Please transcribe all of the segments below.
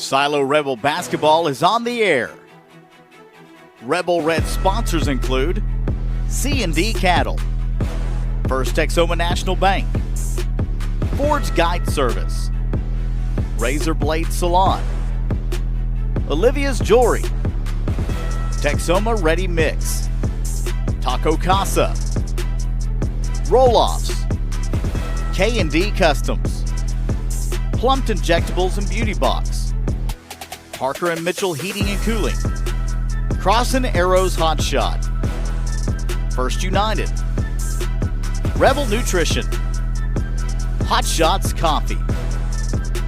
Silo Rebel basketball is on the air. Rebel Red sponsors include C&D Cattle, First Texoma National Bank, Ford's Guide Service, Razor Blade Salon, Olivia's Jewelry, Texoma Ready Mix, Taco Casa, Roll-Offs, K&D Customs, Plumped Injectables and Beauty Box, Parker and Mitchell Heating and Cooling, Crossin' Arrows Hot Shot, First United, Rebel Nutrition, Hot Shots Coffee,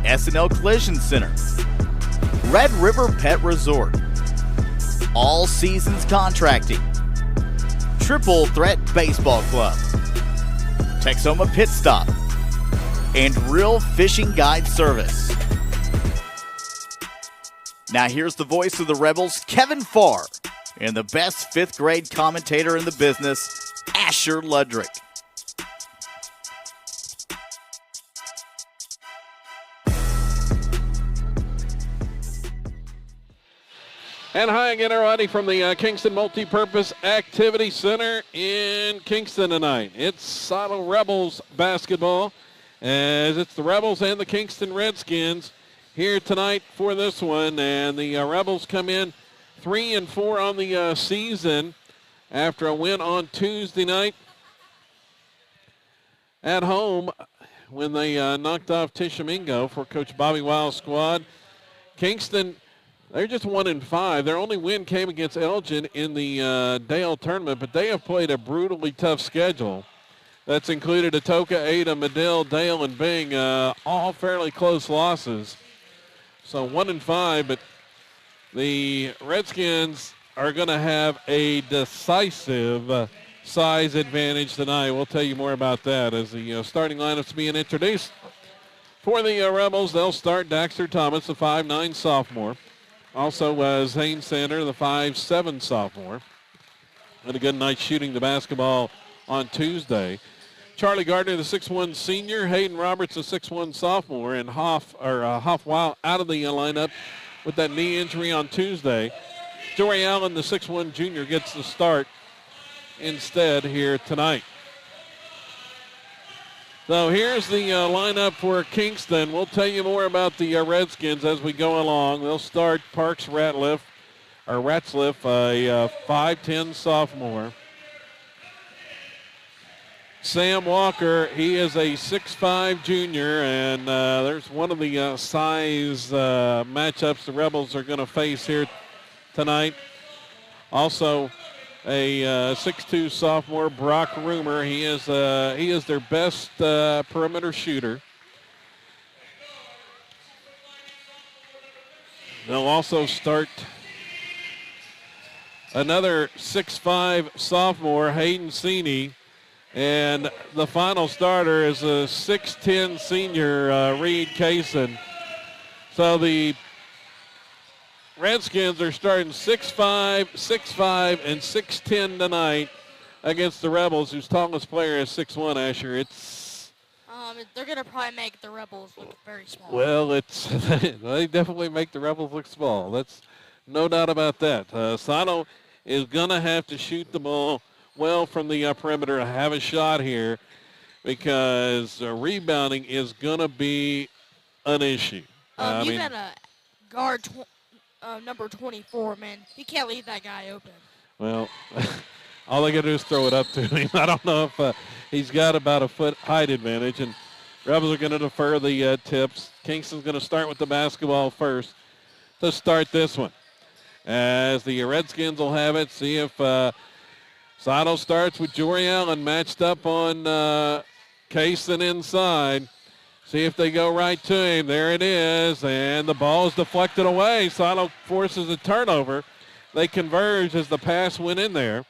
S&L Collision Center, Red River Pet Resort, All Seasons Contracting, Triple Threat Baseball Club, Texoma Pit Stop, and Real Fishing Guide Service. Now here's the voice of the Rebels, Kevin Farr, and the best fifth grade commentator in the business, Asher Ludrick. And hi again, everybody, from the Kingston Multipurpose Activity Center in Kingston tonight. It's Silo Rebels basketball, as it's the Rebels and the Kingston Redskins here tonight for this one. And the Rebels come in 3-4 on the season after a win on Tuesday night at home when they knocked off Tishomingo for Coach Bobby Wiles' squad. Kingston, they're just 1-5. Their only win came against Elgin in the Dale tournament, but they have played a brutally tough schedule. That's included Atoka, Ada, Medill, Dale, and Bing, all fairly close losses. So 1-5, but the Redskins are going to have a decisive size advantage tonight. We'll tell you more about that as the starting lineup's being introduced. For the Rebels, they'll start Daxter Thomas, the 5'9 sophomore. Also, Zane Sander, the 5'7 sophomore. Had a good night shooting the basketball on Tuesday. Charlie Gardner, the 6'1 senior. Hayden Roberts, the 6'1 sophomore. And Hoff Weil out of the lineup with that knee injury on Tuesday. Jory Allen, the 6'1 junior, gets the start instead here tonight. So here's the lineup for Kingston. We'll tell you more about the Redskins as we go along. They'll start Parks Ratzliff, a 5'10 sophomore. Sam Walker, he is a 6'5 junior, and there's one of the size matchups the Rebels are going to face here tonight. Also, a 6'2 sophomore, Brock Rumer. He is their best perimeter shooter. They'll also start another 6'5 sophomore, Hayden Seeney. And the final starter is a 6'10 senior, Reed Kaysen. So the Redskins are starting 6'5", 6'5", and 6'10 tonight against the Rebels, whose tallest player is 6'1", Asher. It's they're going to probably make the Rebels look very small. Well, they definitely make the Rebels look small. That's no doubt about that. Sano is going to have to shoot the ball well from the perimeter to have a shot here because rebounding is going to be an issue. Even a guard number 24, man. You can't leave that guy open. Well, all they got to do is throw it up to him. I don't know if he's got about a foot height advantage, and Rebels are going to defer the tips. Kingston's going to start with the basketball first to start this one. As the Redskins will have it, see if Sato starts with Jory Allen matched up on Kaysen inside. See if they go right to him. There it is, and the ball is deflected away. Sato forces a turnover. They converge as the pass went in there.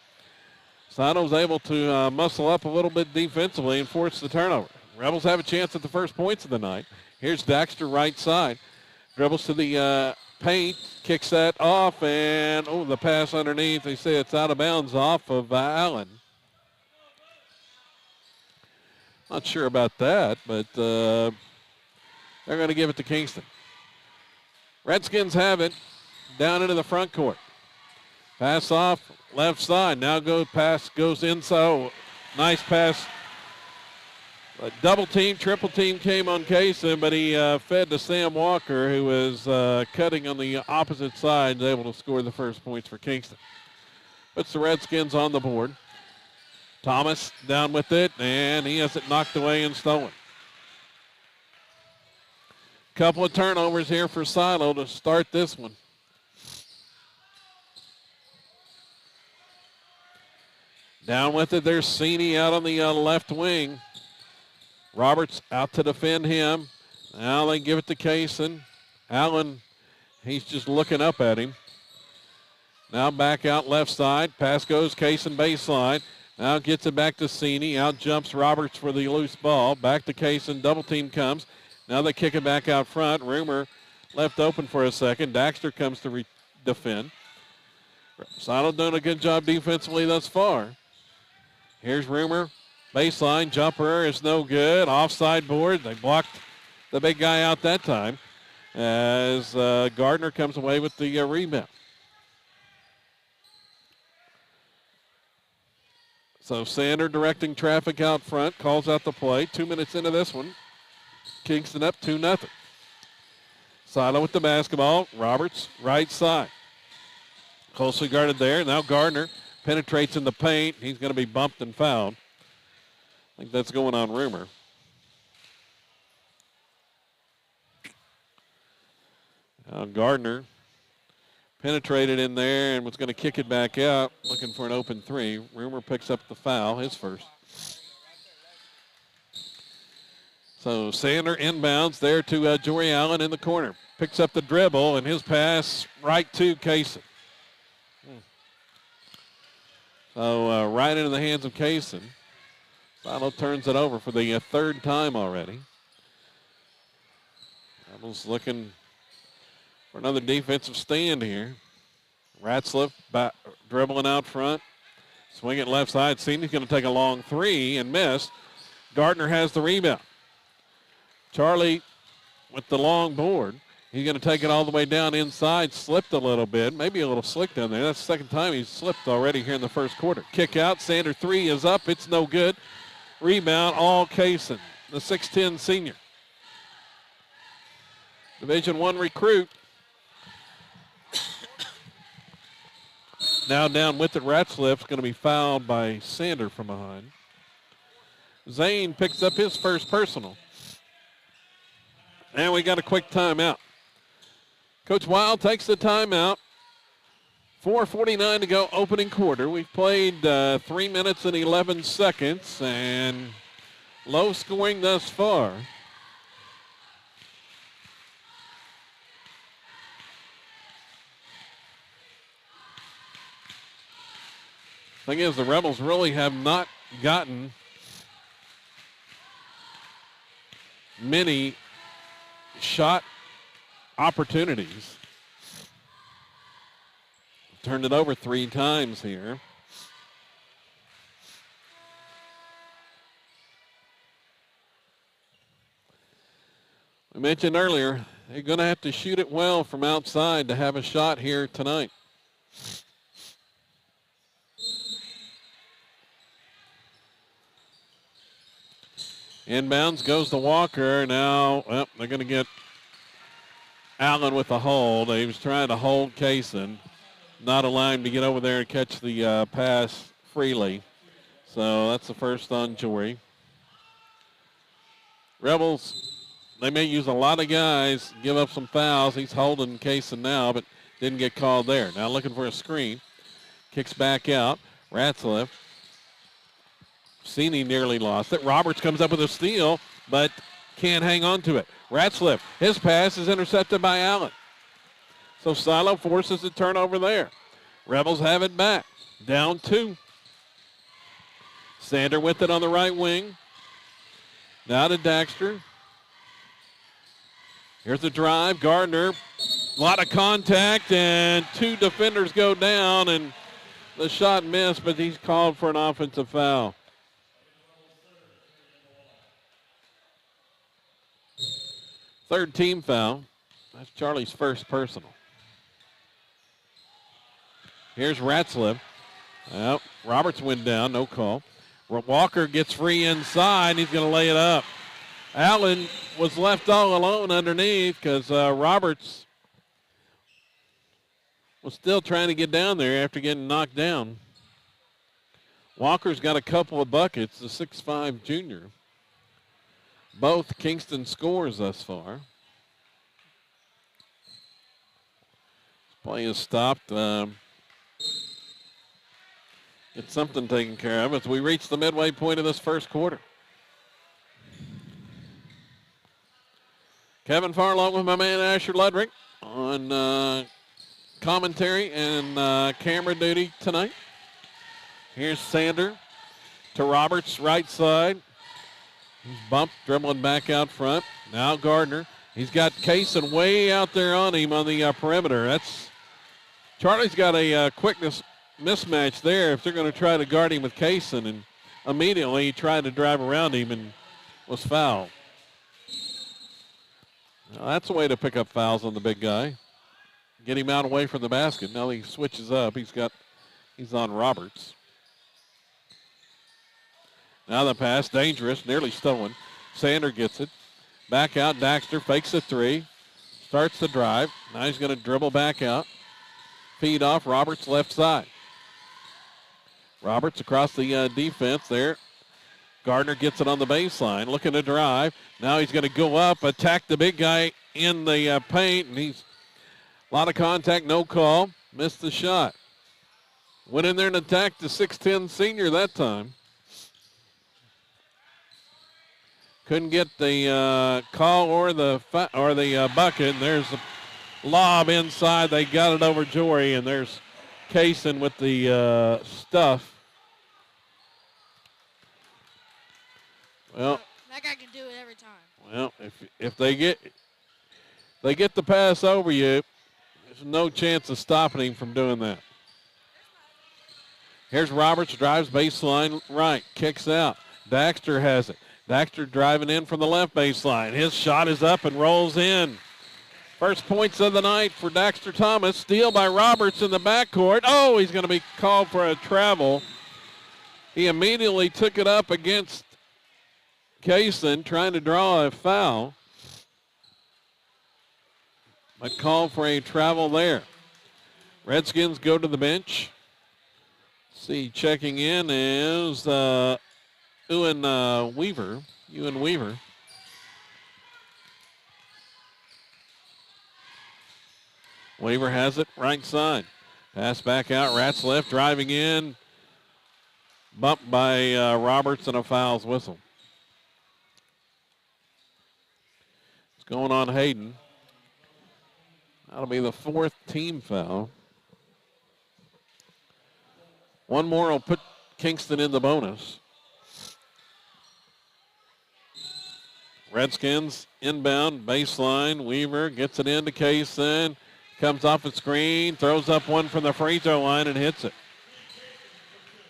Sato's able to muscle up a little bit defensively and force the turnover. Rebels have a chance at the first points of the night. Here's Daxter right side. Dribbles to the paint, kicks that off, and the pass underneath. They say it's out of bounds off of Allen. Not sure about that, but they're going to give it to Kingston. Redskins have it down into the front court. Pass off left side. Now pass goes inside. Oh, nice pass. A double team, triple team came on Kaysen, but he fed to Sam Walker, who was cutting on the opposite side, and able to score the first points for Kingston. Puts the Redskins on the board. Thomas down with it, and he has it knocked away and stolen. Couple of turnovers here for Silo to start this one. Down with it, there's Sini out on the left wing. Roberts out to defend him. Now they give it to Kaysen. Allen, he's just looking up at him. Now back out left side. Pass goes Kaysen baseline. Now gets it back to Sini. Out jumps Roberts for the loose ball. Back to Kaysen. Double team comes. Now they kick it back out front. Rumor left open for a second. Daxter comes to defend. Silo doing a good job defensively thus far. Here's Rumor. Baseline jumper is no good. Offside board. They blocked the big guy out that time as Gardner comes away with the rebound. So Sander directing traffic out front, calls out the play. 2 minutes into this one. Kingston up 2-0. Silo with the basketball. Roberts, right side. Closely guarded there. Now Gardner penetrates in the paint. He's going to be bumped and fouled. I think that's going on Rumor. Gardner penetrated in there and was going to kick it back out, looking for an open three. Rumor picks up the foul, his first. So Sander inbounds there to Jory Allen in the corner. Picks up the dribble and his pass right to Kaysen. So right into the hands of Kaysen. Silo turns it over for the third time already. Rebels looking for another defensive stand here. Ratzliff dribbling out front. Swing it left side. Senior's going to take a long three and miss. Gardner has the rebound. Charlie with the long board. He's going to take it all the way down inside. Slipped a little bit. Maybe a little slick down there. That's the second time he's slipped already here in the first quarter. Kick out. Sander three is up. It's no good. Rebound, all Kaysen, the 6'10 senior. Division I recruit. Now down with it, Ratzliff's going to be fouled by Sander from behind. Zane picks up his first personal. And we got a quick timeout. Coach Wild takes the timeout. 4:49 to go, opening quarter. We've played 3 minutes and 11 seconds, and low scoring thus far. Thing is, the Rebels really have not gotten many shot opportunities. Turned it over 3 times here. We mentioned earlier, they're going to have to shoot it well from outside to have a shot here tonight. Inbounds goes to Walker. Now, well, they're going to get Allen with a hold. He was trying to hold Kaysen, not allow him to get over there and catch the pass freely. So that's the first on Jory. Rebels, they may use a lot of guys, give up some fouls. He's holding Kaysen now, but didn't get called there. Now looking for a screen. Kicks back out. Ratzliff. Sini nearly lost it. Roberts comes up with a steal, but can't hang on to it. Ratzliff, his pass is intercepted by Allen. So Silo forces a turnover there. Rebels have it back. Down 2. Sander with it on the right wing. Now to Daxter. Here's the drive. Gardner. A lot of contact, and 2 defenders go down, and the shot missed, but he's called for an offensive foul. Third team foul. That's Charlie's first personal. Here's Ratzliff. Well, Roberts went down, no call. Walker gets free inside, and he's going to lay it up. Allen was left all alone underneath because Roberts was still trying to get down there after getting knocked down. Walker's got a couple of buckets, the 6'5 junior. Both Kingston scores thus far. Play is stopped. Get something taken care of as we reach the midway point of this first quarter. Kevin Farr along with my man Asher Ludwig on commentary and camera duty tonight. Here's Sander to Roberts, right side. He's bumped, dribbling back out front. Now Gardner. He's got Kaysen way out there on him on the perimeter. Charlie's got a quickness mismatch there if they're going to try to guard him with Kaysen, and immediately he tried to drive around him and was fouled. Now that's a way to pick up fouls on the big guy. Get him out away from the basket. Now he switches up. He's on Roberts. Now the pass, dangerous, nearly stolen. Sander gets it. Back out, Daxter fakes a three. Starts the drive. Now he's going to dribble back out. Feed off Roberts' left side. Roberts across the defense there. Gardner gets it on the baseline, looking to drive. Now he's going to go up, attack the big guy in the paint, and he's a lot of contact, no call. Missed the shot. Went in there and attacked the 6'10 senior that time. Couldn't get the call or the bucket. And there's a lob inside. They got it over Jory, and there's Kaysen with the stuff. Well, that guy can do it every time. Well, if they get the pass over you, there's no chance of stopping him from doing that. Here's Roberts, drives baseline right, kicks out. Daxter has it. Daxter driving in from the left baseline. His shot is up and rolls in. First points of the night for Daxter Thomas. Steal by Roberts in the backcourt. Oh, he's going to be called for a travel. He immediately took it up against Kaysen, trying to draw a foul. But called for a travel there. Redskins go to the bench. See, checking in is Ewan Weaver. Weaver has it right side. Pass back out. Ratzliff driving in. Bumped by Roberts and a foul's whistle. It's going on Hayden. That'll be the fourth team foul. One more will put Kingston in the bonus. Redskins inbound, baseline. Weaver gets it into Kaysen. Comes off the screen, throws up one from the free throw line and hits it.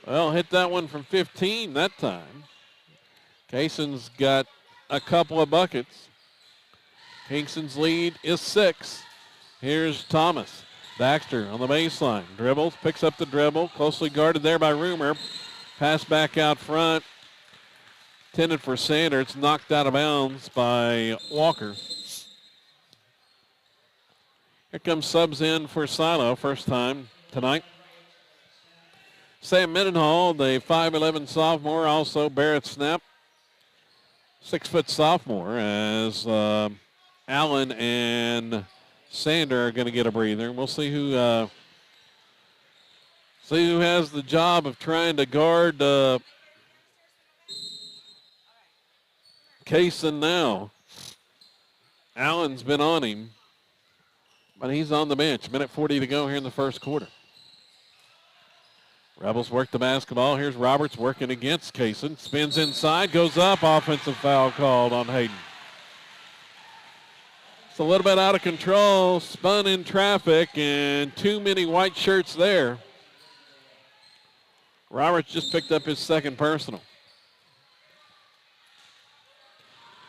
Well, hit that one from 15 that time. Kaysen's got a couple of buckets. Kingston's lead is 6. Here's Thomas. Daxter on the baseline. Dribbles, picks up the dribble. Closely guarded there by Rumor. Pass back out front. Intended for Sander. It's knocked out of bounds by Walker. Here comes subs in for Silo, first time tonight. Sam Mendenhall, the 5'11 sophomore, also Barrett Snap, 6-foot sophomore, as Allen and Sander are going to get a breather. We'll see who has the job of trying to guard Kaysen now. Allen's been on him, but he's on the bench. Minute 40 to go here in the first quarter. Rebels work the basketball. Here's Roberts working against Kaysen. Spins inside, goes up. Offensive foul called on Hayden. It's a little bit out of control. Spun in traffic, and too many white shirts there. Roberts just picked up his second personal.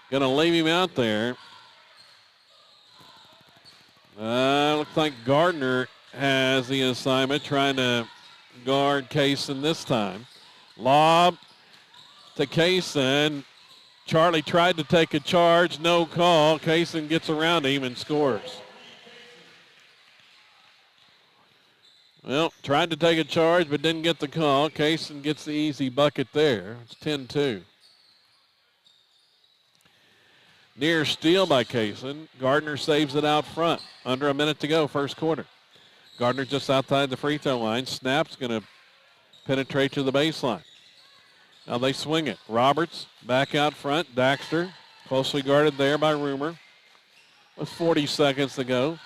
Going to leave him out there. Looks like Gardner has the assignment, trying to guard Kaysen this time. Lob to Kaysen. Charlie tried to take a charge, no call. Kaysen gets around him and scores. Well, tried to take a charge but didn't get the call. Kaysen gets the easy bucket there. It's 10-2. Near steal by Kaysen. Gardner saves it out front. Under a minute to go, first quarter. Gardner just outside the free throw line. Snap's going to penetrate to the baseline. Now they swing it. Roberts back out front. Daxter closely guarded there by Rumor. With 40 seconds to go.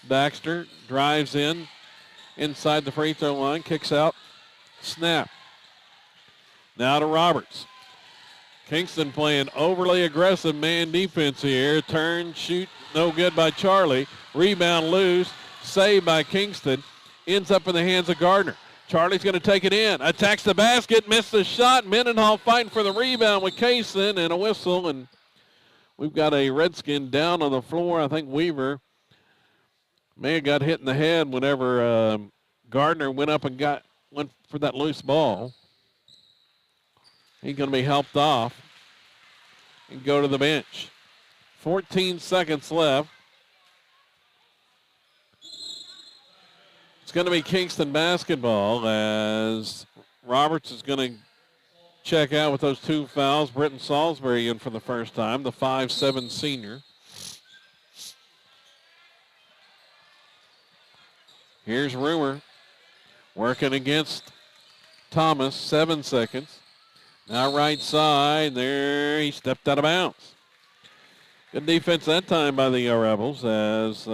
Daxter drives in inside the free throw line. Kicks out. Snap. Now to Roberts. Kingston playing overly aggressive man defense here. Turn, shoot, no good by Charlie. Rebound loose. Saved by Kingston. Ends up in the hands of Gardner. Charlie's going to take it in. Attacks the basket. Missed the shot. Mendenhall fighting for the rebound with Kaysen and a whistle. And we've got a Redskin down on the floor. I think Weaver may have got hit in the head whenever Gardner went up and went for that loose ball. He's going to be helped off and go to the bench. 14 seconds left. It's going to be Kingston basketball as Roberts is going to check out with those two fouls. Britton Salisbury in for the first time, the 5'7" senior. Here's Rumor working against Thomas, 7 seconds. Now right side, there he stepped out of bounds. Good defense that time by the Rebels as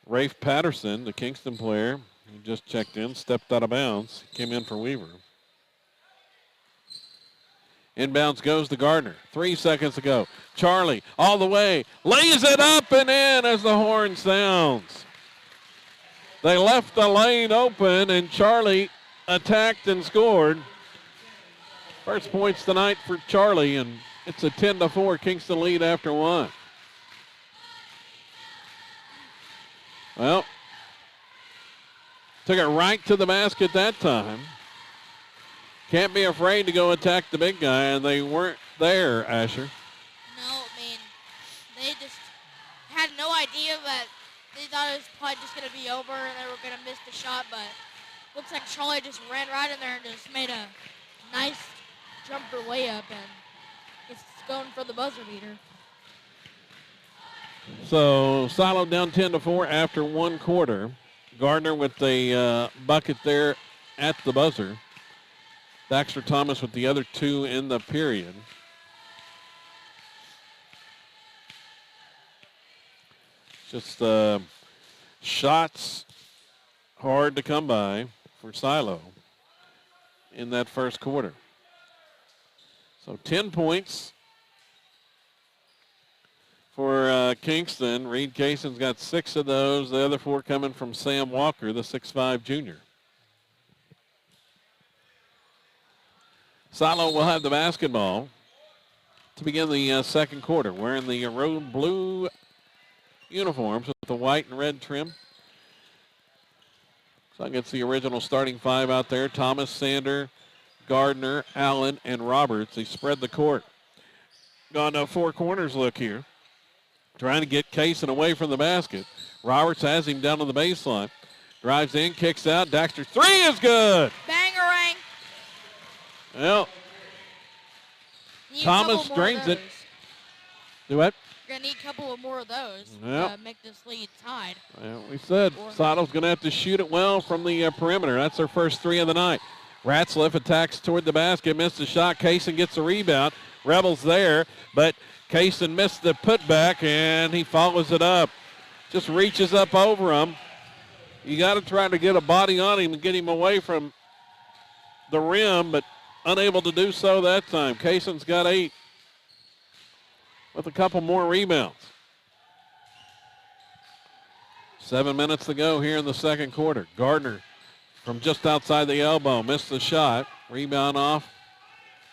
Rafe Patterson, the Kingston player, who just checked in, stepped out of bounds, came in for Weaver. Inbounds goes to Gardner. 3 seconds to go. Charlie all the way, lays it up and in as the horn sounds. They left the lane open, and Charlie attacked and scored. First points tonight for Charlie, and it's a 10-4 Kingston lead after one. Well, took it right to the basket that time. Can't be afraid to go attack the big guy, and they weren't there, Asher. No, I mean, they just had no idea that they thought it was probably just going to be over and they were going to miss the shot, but looks like Charlie just ran right in there and just made a nice jumper layup, and it's going for the buzzer beater. So Silo down 10-4 after one quarter. Gardner with the bucket there at the buzzer. Daxter Thomas with the other two in the period. Just shots hard to come by for Silo in that first quarter. So 10 points for Kingston. Reed Kaysen's got 6 of those. The other 4 coming from Sam Walker, the 6'5" junior. Silo will have the basketball to begin the second quarter, wearing the road blue uniforms with the white and red trim. So I get the original starting 5 out there. Thomas, Sander, Gardner, Allen, and Roberts. They spread the court. Gone to 4 corners look here. Trying to get Kaysen away from the basket. Roberts has him down to the baseline. Drives in, kicks out. Daxter 3 is good. Bangerang. Well, Thomas drains it. Do what? You're going to need a couple of more of those Yep. to make this lead tied. Well, we said Silo's going to have to shoot it well from the perimeter. That's their first 3 of the night. Ratzliff attacks toward the basket, missed the shot. Kaysen gets the rebound. Rebels there, but Kaysen missed the putback, and he follows it up. Just reaches up over him. You got to try to get a body on him and get him away from the rim, but unable to do so that time. Kaysen's got 8 with a couple more rebounds. 7 minutes to go here in the second quarter. Gardner from just outside the elbow missed the shot. Rebound off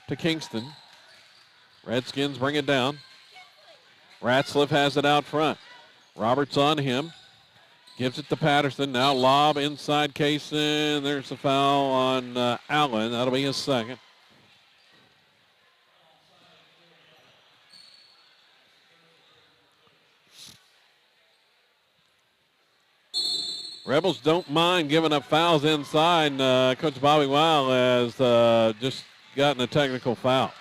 to Kingston. Redskins bring it down. Ratzliff has it out front. Roberts on him. Gives it to Patterson. Now lob inside Kaysen. There's a foul on Allen. That'll be his second. Rebels don't mind giving up fouls inside. Coach Bobby Weil has just gotten a technical foul.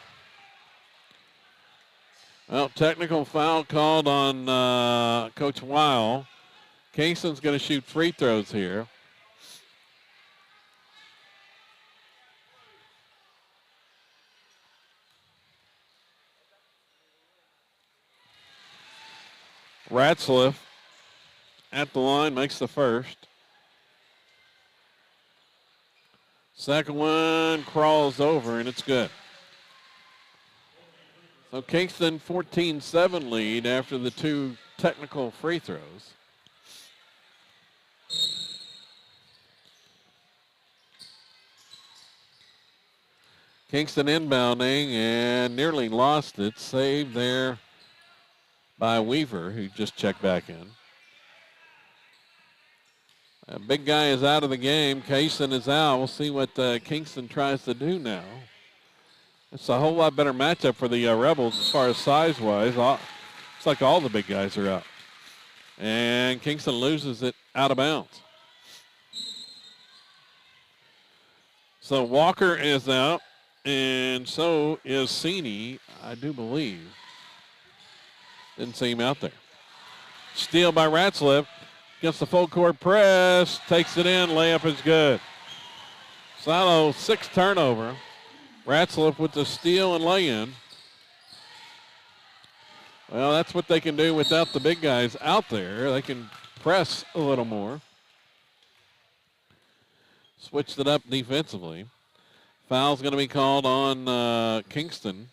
Well, technical foul called on Coach Weil. Kingston's going to shoot free throws here. Ratzliff at the line makes the first. Second one crawls over, and it's good. So Kingston 14-7 lead after the two technical free throws. Kingston inbounding and nearly lost it. Saved there by Weaver, who just checked back in. A big guy is out of the game. Kaysen is out. We'll see what Kingston tries to do now. It's a whole lot better matchup for the Rebels as far as size-wise. It's like all the big guys are out. And Kingston loses it out of bounds. So Walker is out, and so is Sini, I do believe. Didn't see him out there. Steal by Ratzliff. Against the full court press. Takes it in. Layup is good. Silo, 6 turnover. Ratzliff with the steal and lay-in. Well, that's what they can do without the big guys out there. They can press a little more. Switched it up defensively. Foul's going to be called on Kingston.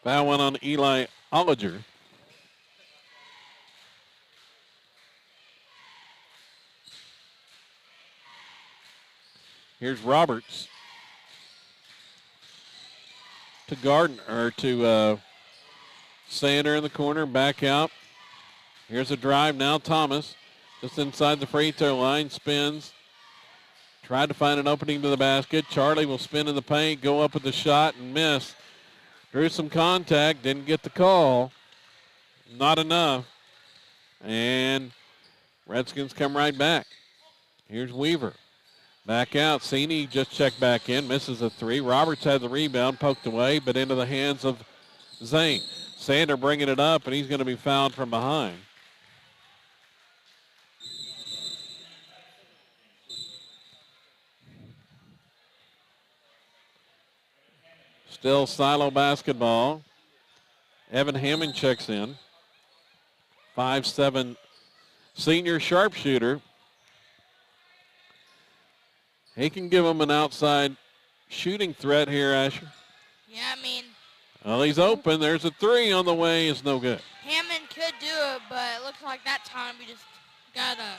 Foul went on Eli Olliger. Here's Roberts to Gardner, or to Sander in the corner, back out. Here's a drive now. Thomas just inside the free throw line, spins. Tried to find an opening to the basket. Charlie will spin in the paint, go up with the shot and miss. Drew some contact, didn't get the call. Not enough. And Redskins come right back. Here's Weaver. Back out. Sini just checked back in. Misses a three. Roberts had the rebound, poked away, but into the hands of Zane. Sander bringing it up, and he's going to be fouled from behind. Still Silo basketball. Evan Hammond checks in. 5'7" senior sharpshooter. He can give them an outside shooting threat here, Asher. Yeah, I mean. Well, he's open. There's a three on the way. It's no good. Hammond could do it, but it looks like that time we just got a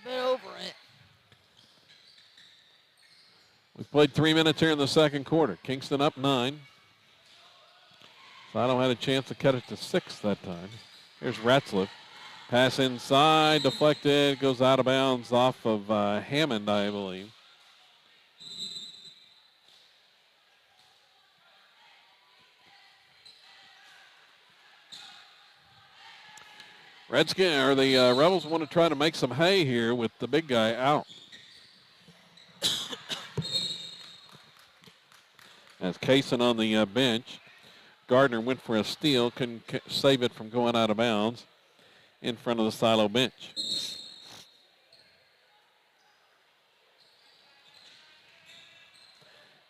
bit over it. We've played 3 minutes here in the second quarter. Kingston up 9. Silo had a chance to cut it to 6 that time. Here's Ratzliff. Pass inside, deflected, goes out of bounds off of Hammond, I believe. The Rebels want to try to make some hay here with the big guy out. As Kaysen on the bench. Gardner went for a steal, couldn't save it from going out of bounds in front of the Silo bench.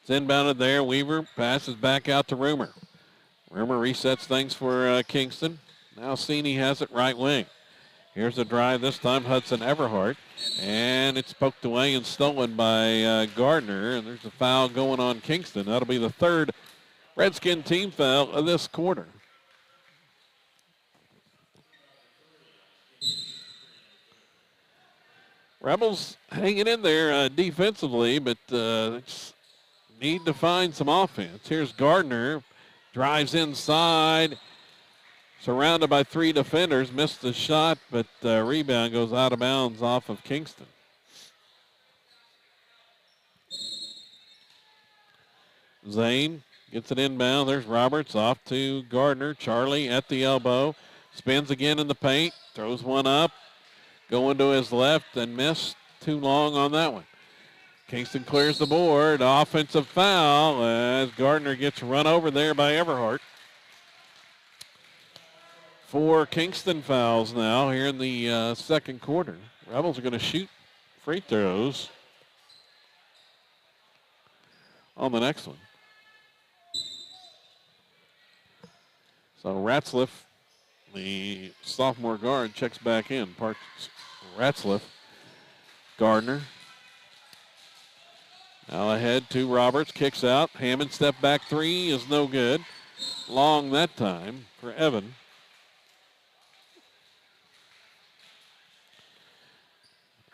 It's inbounded there. Weaver passes back out to Rumor. Rumor resets things for Kingston. Now Sini has it right wing. Here's a drive, this time Hudson Everhart. And it's poked away and stolen by Gardner. And there's a foul going on Kingston. That'll be the third Redskin team foul of this quarter. Rebels hanging in there defensively, but just need to find some offense. Here's Gardner, drives inside, surrounded by 3 defenders, missed the shot, but rebound goes out of bounds off of Kingston. Zane gets it inbound. There's Roberts off to Gardner. Charlie at the elbow. Spins again in the paint. Throws one up. Going to his left and missed too long on that one. Kingston clears the board. Offensive foul as Gardner gets run over there by Everhart. 4 Kingston fouls now here in the second quarter. Rebels are going to shoot free throws on the next one. So Ratzliff, the sophomore guard, checks back in. Parks Ratzliff. Gardner. Now ahead to Roberts. Kicks out. Hammond step back 3 is no good. Long that time for Evan.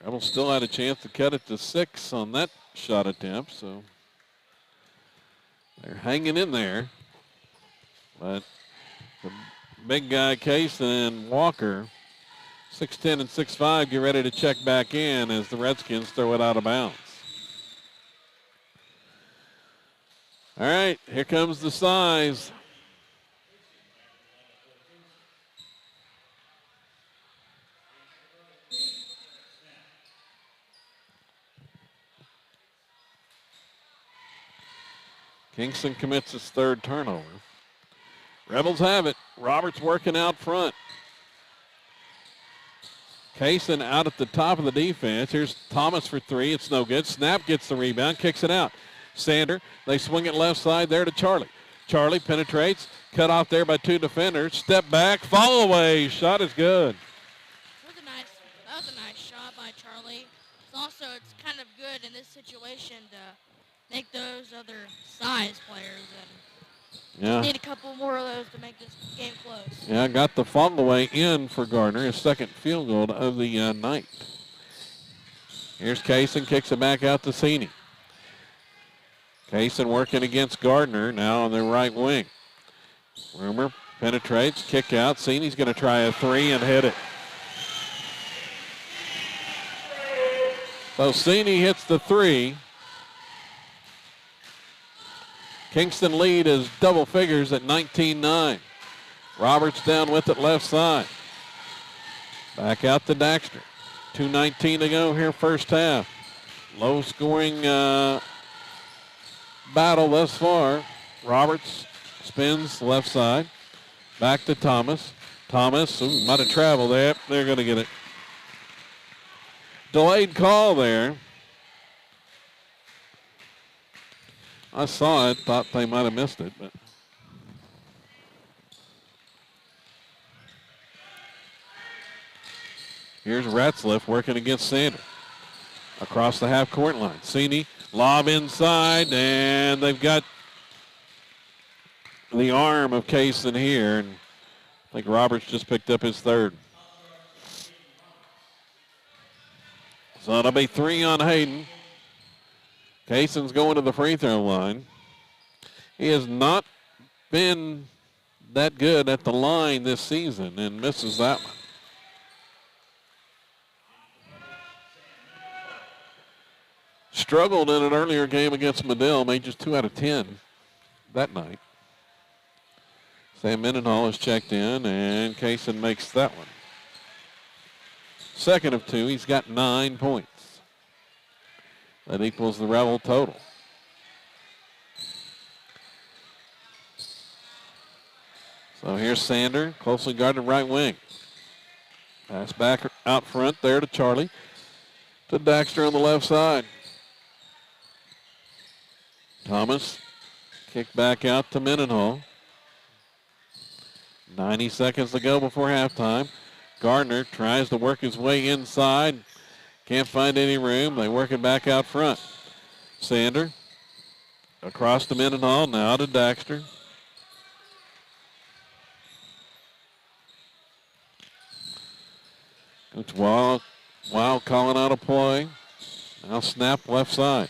Rebels still had a chance to cut it to 6 on that shot attempt, so they're hanging in there. But the big guy, Case and Walker, 6'10 and 6'5, get ready to check back in as the Redskins throw it out of bounds. All right, here comes the size. Kingston commits his 3rd turnover. Rebels have it. Roberts working out front. Kaysen out at the top of the defense. Here's Thomas for 3. It's no good. Snap gets the rebound, kicks it out. Sander, they swing it left side there to Charlie. Charlie penetrates, cut off there by 2 defenders. Step back, fall away. Shot is good. That was a nice shot by Charlie. It's kind of good in this situation to make those other size players. And need a couple more of those to make this game close. Yeah, got the fall away in for Gardner, his 2nd field goal of the night. Here's Kaysen, kicks it back out to Sini. Kaysen working against Gardner now on the right wing. Rumor penetrates, kick out. Sini's going to try a 3 and hit it. So Sini hits the 3. Kingston lead is double figures at 19-9. Roberts down with it left side. Back out to Daxter. 2:19 to go here first half. Low scoring battle thus far. Roberts spins left side. Back to Thomas. Thomas might have traveled there. They're going to get it. Delayed call there. I saw it, thought they might have missed it, but here's Ratzliff working against Sander. Across the half-court line. Sini, lob inside, and they've got the arm of Kaysen here, and I think Roberts just picked up his 3rd. So it'll be 3 on Hayden. Kaysen's going to the free throw line. He has not been that good at the line this season and misses that one. Struggled in an earlier game against Medill, made just 2 out of 10 that night. Sam Mendenhall is checked in, and Kaysen makes that one. 2nd of 2, he's got 9 points. That equals the Rebel total. So here's Sander, closely guarded right wing. Pass back out front there to Charlie. To Daxter on the left side. Thomas, kick back out to Mendenhall. 90 seconds to go before halftime. Gardner tries to work his way inside. Can't find any room. They work it back out front. Sander across to Mendenhall, now to Daxter. Coach Wall Wow, calling out a play. Now snap left side.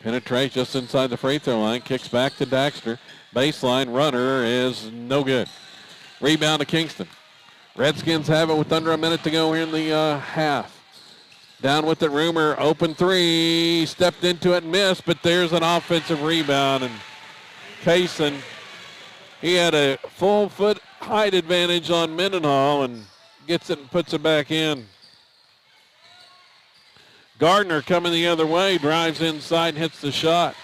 Penetrates just inside the free throw line. Kicks back to Daxter. Baseline runner is no good. Rebound to Kingston. Redskins have it with under a minute to go here in the half. Down with it, Rumor. Open three. Stepped into it and missed, but there's an offensive rebound. And Kaysen, he had a full foot height advantage on Mendenhall and gets it and puts it back in. Gardner coming the other way, drives inside and hits the shot.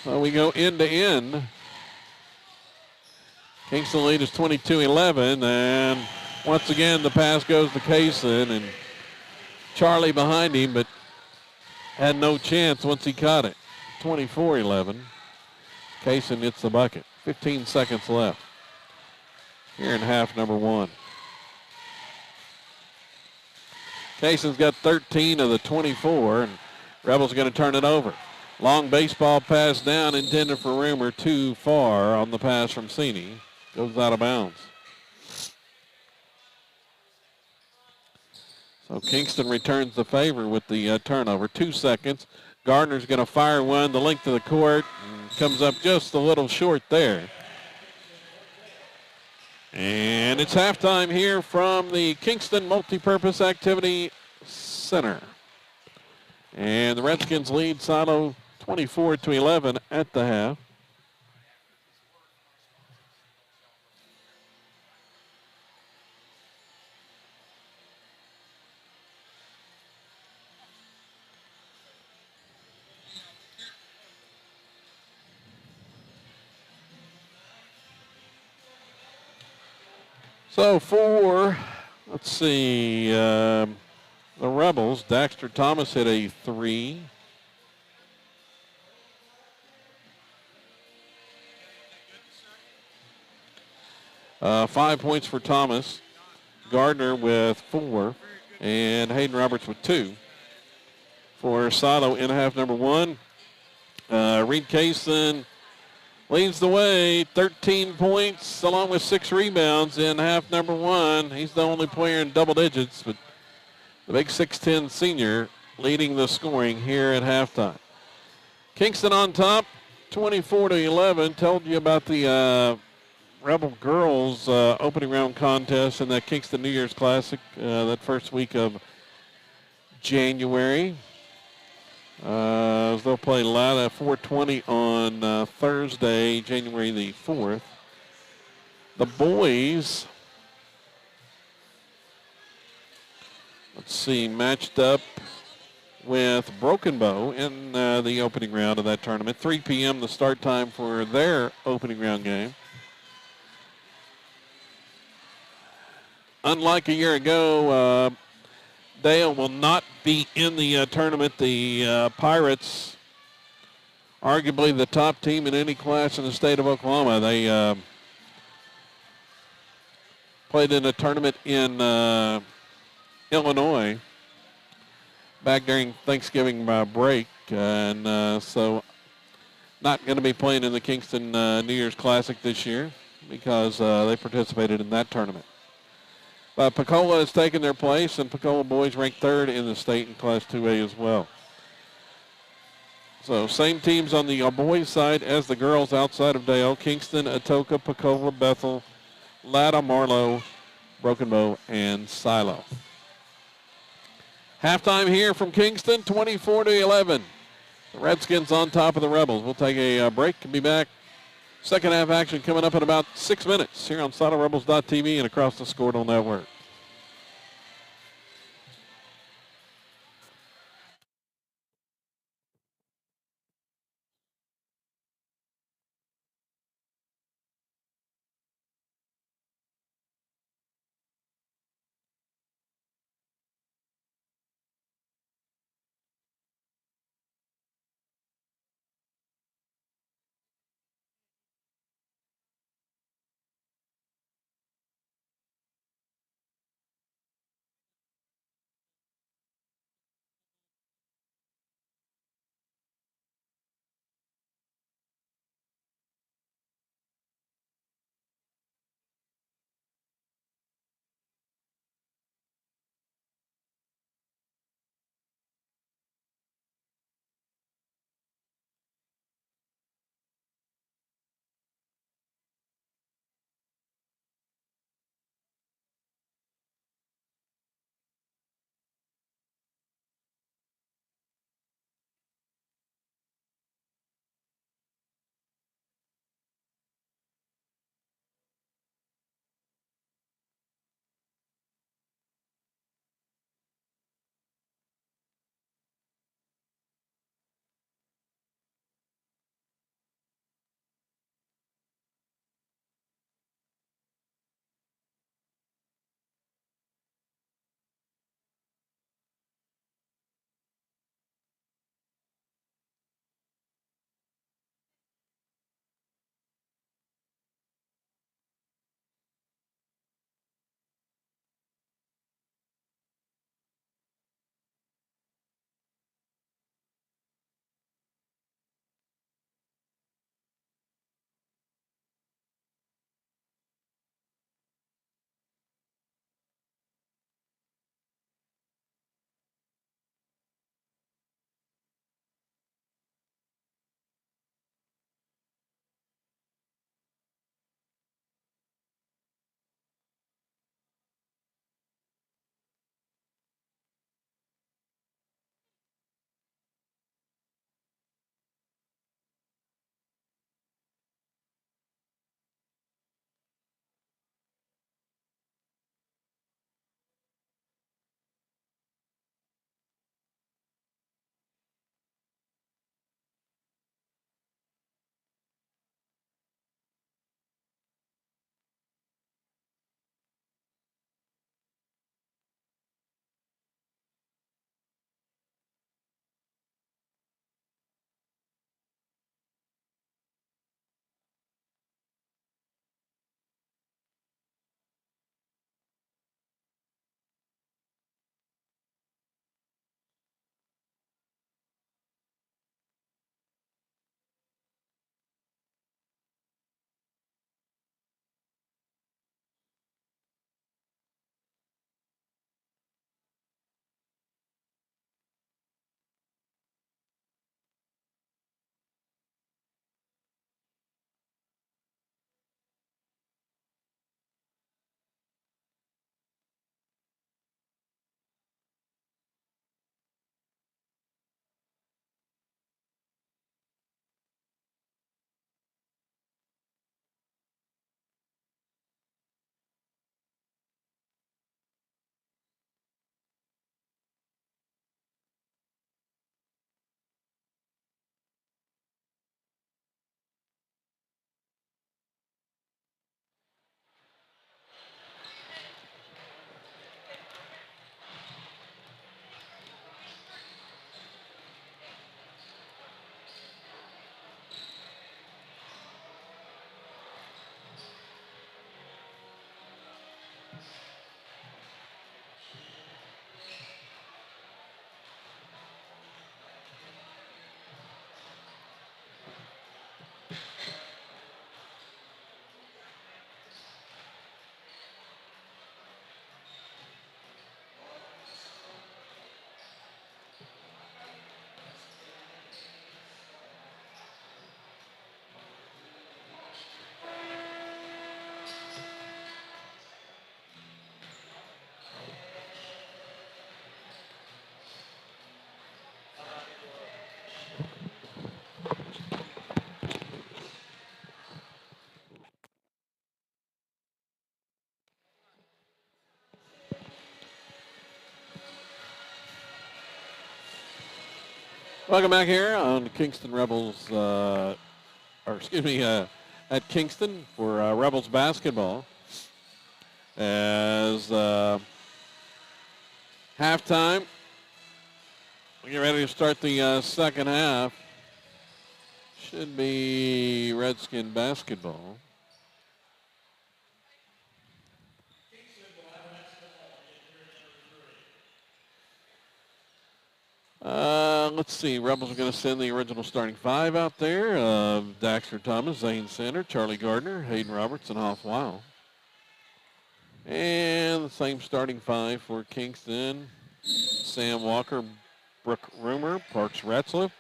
So we go end to end. Kingston lead is 22-11, and once again the pass goes to Kaysen, and Charlie behind him, but had no chance once he caught it. 24-11. Kaysen hits the bucket. 15 seconds left here in half number one. Kaysen's got 13 of the 24, and Rebels going to turn it over. Long baseball pass down, intended for Rumor, too far on the pass from Cini. Goes out of bounds. So Kingston returns the favor with the turnover. 2 seconds. Gardner's going to fire one the length of the court. And comes up just a little short there. And it's halftime here from the Kingston Multipurpose Activity Center. And the Redskins lead Silo 24-11 at the half. So for, let's see, the Rebels, Daxter Thomas hit a three. Five points for Thomas. Gardner with 4. And Hayden Roberts with 2. For Silo in half number one. Reed Kaysen leads the way, 13 points along with 6 rebounds in half number one. He's the only player in double digits, but the big 6'10 senior leading the scoring here at halftime. Kingston on top, 24-11. Told you about the Rebel girls opening round contest in that Kingston New Year's Classic that first week of January. They'll play Lada 420 on Thursday, January the 4th. The boys, let's see, matched up with Broken Bow in the opening round of that tournament. 3 p.m. the start time for their opening round game. Unlike a year ago, Dale will not be in the tournament. The Pirates, arguably the top team in any class in the state of Oklahoma. They played in a tournament in Illinois back during Thanksgiving break, and so not going to be playing in the Kingston New Year's Classic this year because they participated in that tournament. Pecola has taken their place, and Pecola boys ranked 3rd in the state in Class 2A as well. So same teams on the boys side as the girls outside of Dale: Kingston, Atoka, Pecola, Bethel, Latta, Marlow, Broken Bow, and Silo. Halftime here from Kingston, 24-11. The Redskins on top of the Rebels. We'll take a break and be back. Second half action coming up in about 6 minutes here on SoloRebels.tv and across the Scoredle Network. Welcome back here on Kingston Rebels, at Kingston for Rebels basketball. As halftime, we get ready to start the second half. Should be Redskin basketball. Let's see. Rebels are going to send the original starting five out there. Daxter Thomas, Zane Sander, Charlie Gardner, Hayden Roberts, and Hoff Weil. And the same starting five for Kingston. Sam Walker, Brooke Rumor, Parks Ratzliff,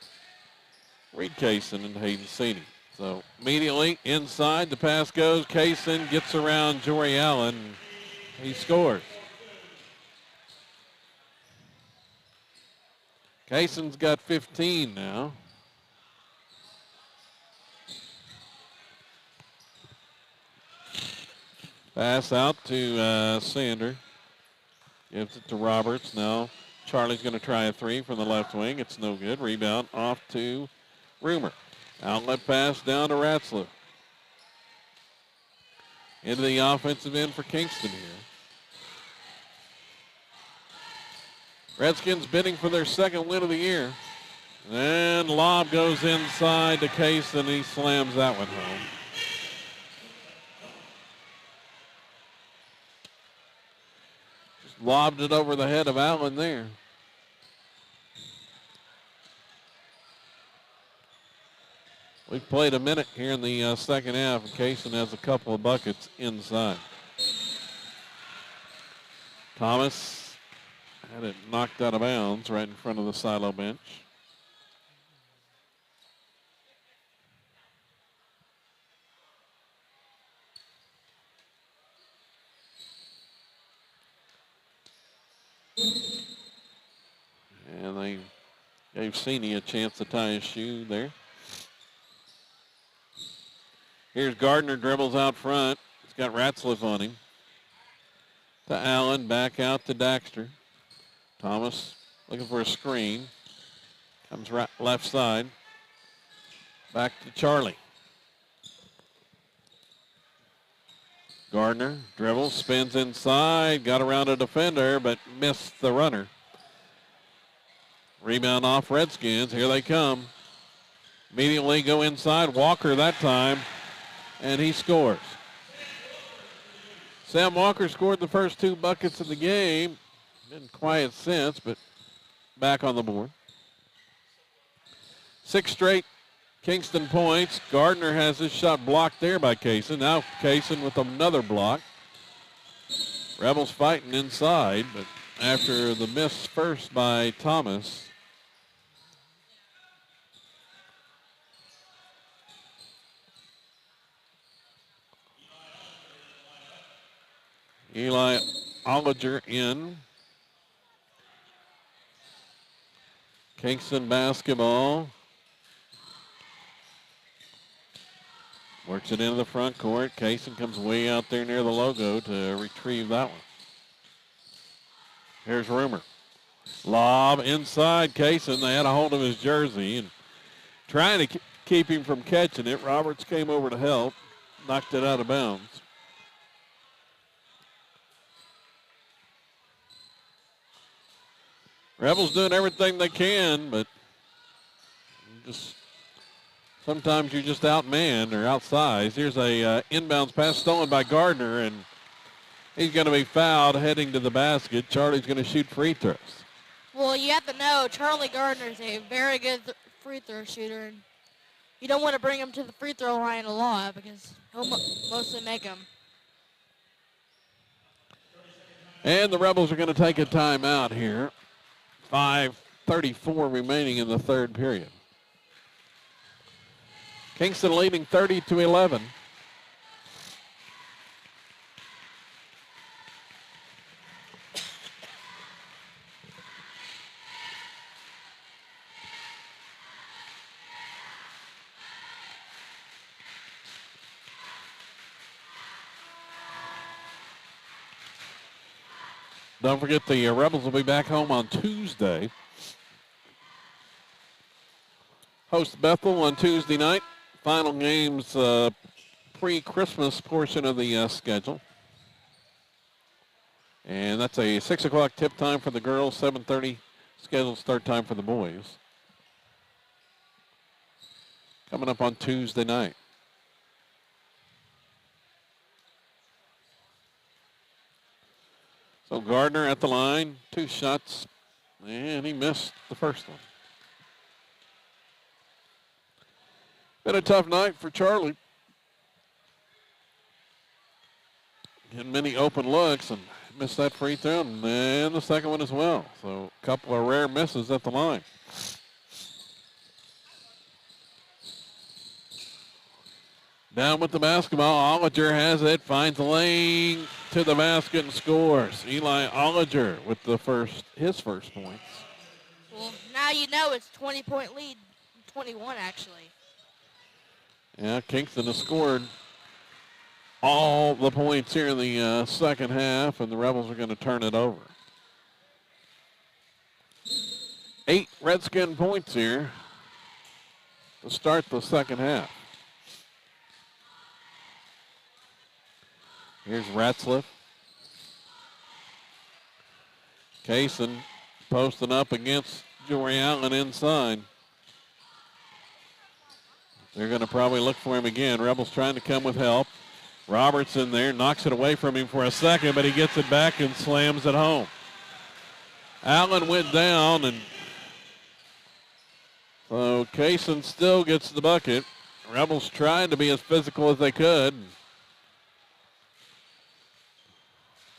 Reed Kaysen, and Hayden Saney. So immediately inside, the pass goes. Kaysen gets around Jory Allen. He scores. Kaysen's got 15 now. Pass out to Sander. Gives it to Roberts. Now Charlie's going to try a three from the left wing. It's no good. Rebound off to Rumor. Outlet pass down to Ratzliff. Into the offensive end for Kingston here. Redskins bidding for their second win of the year. And lob goes inside to Case, and he slams that one home. Just lobbed it over the head of Allen there. We've played a minute here in the second half, and Kaysen has a couple of buckets inside. Thomas had it knocked out of bounds right in front of the silo bench. And they gave Sini a chance to tie his shoe there. Here's Gardner, dribbles out front. He's got Ratzliff on him. To Allen, back out to Daxter. Thomas looking for a screen. Comes right left side. Back to Charlie. Gardner dribbles, spins inside, got around a defender, but missed the runner. Rebound off Redskins. Here they come. Immediately go inside. Walker that time, and he scores. Sam Walker scored the first two buckets of the game. Been quiet since, but back on the board. 6 straight Kingston points. Gardner has his shot blocked there by Kaysen. Now Kaysen with another block. Rebels fighting inside, but after the miss first by Thomas. Eli Olliger in. Kingston basketball. Works it into the front court. Kaysen comes way out there near the logo to retrieve that one. Here's Rumor. Lob inside Kaysen. They had a hold of his jersey and trying to keep him from catching it. Roberts came over to help. Knocked it out of bounds. Rebels doing everything they can, but just sometimes you're just outmanned or outsized. Here's a inbounds pass stolen by Gardner, and he's going to be fouled heading to the basket. Charlie's going to shoot free throws. Well, you have to know Charlie Gardner is a very good free throw shooter, and you don't want to bring him to the free throw line a lot because he'll mostly make them. And the Rebels are going to take a timeout here. 5:34 remaining in the third period. Kingston leading 30-11. Don't forget the Rebels will be back home on Tuesday. host Bethel on Tuesday night. Final games pre-Christmas portion of the schedule. And that's a 6 o'clock tip time for the girls, 7:30 scheduled start time for the boys. Coming up on Tuesday night. So Gardner at the line, 2 shots, and he missed the first one. Been a tough night for Charlie. Getting many open looks and missed that free throw, and then the second one as well. So a couple of rare misses at the line. Down with the basketball, Ollinger has it, finds the lane to the basket and scores. Eli Ollinger with his first points. Well, now you know it's 20-point lead, 21 actually. Yeah, Kingston has scored all the points here in the second half, and the Rebels are going to turn it over. 8 Redskin points here to start the second half. Here's Ratzliff. Kaysen posting up against Jory Allen inside. They're going to probably look for him again. Rebels trying to come with help. Roberts in there, knocks it away from him for a second, but he gets it back and slams it home. Allen went down, and so Kaysen still gets the bucket. Rebels trying to be as physical as they could.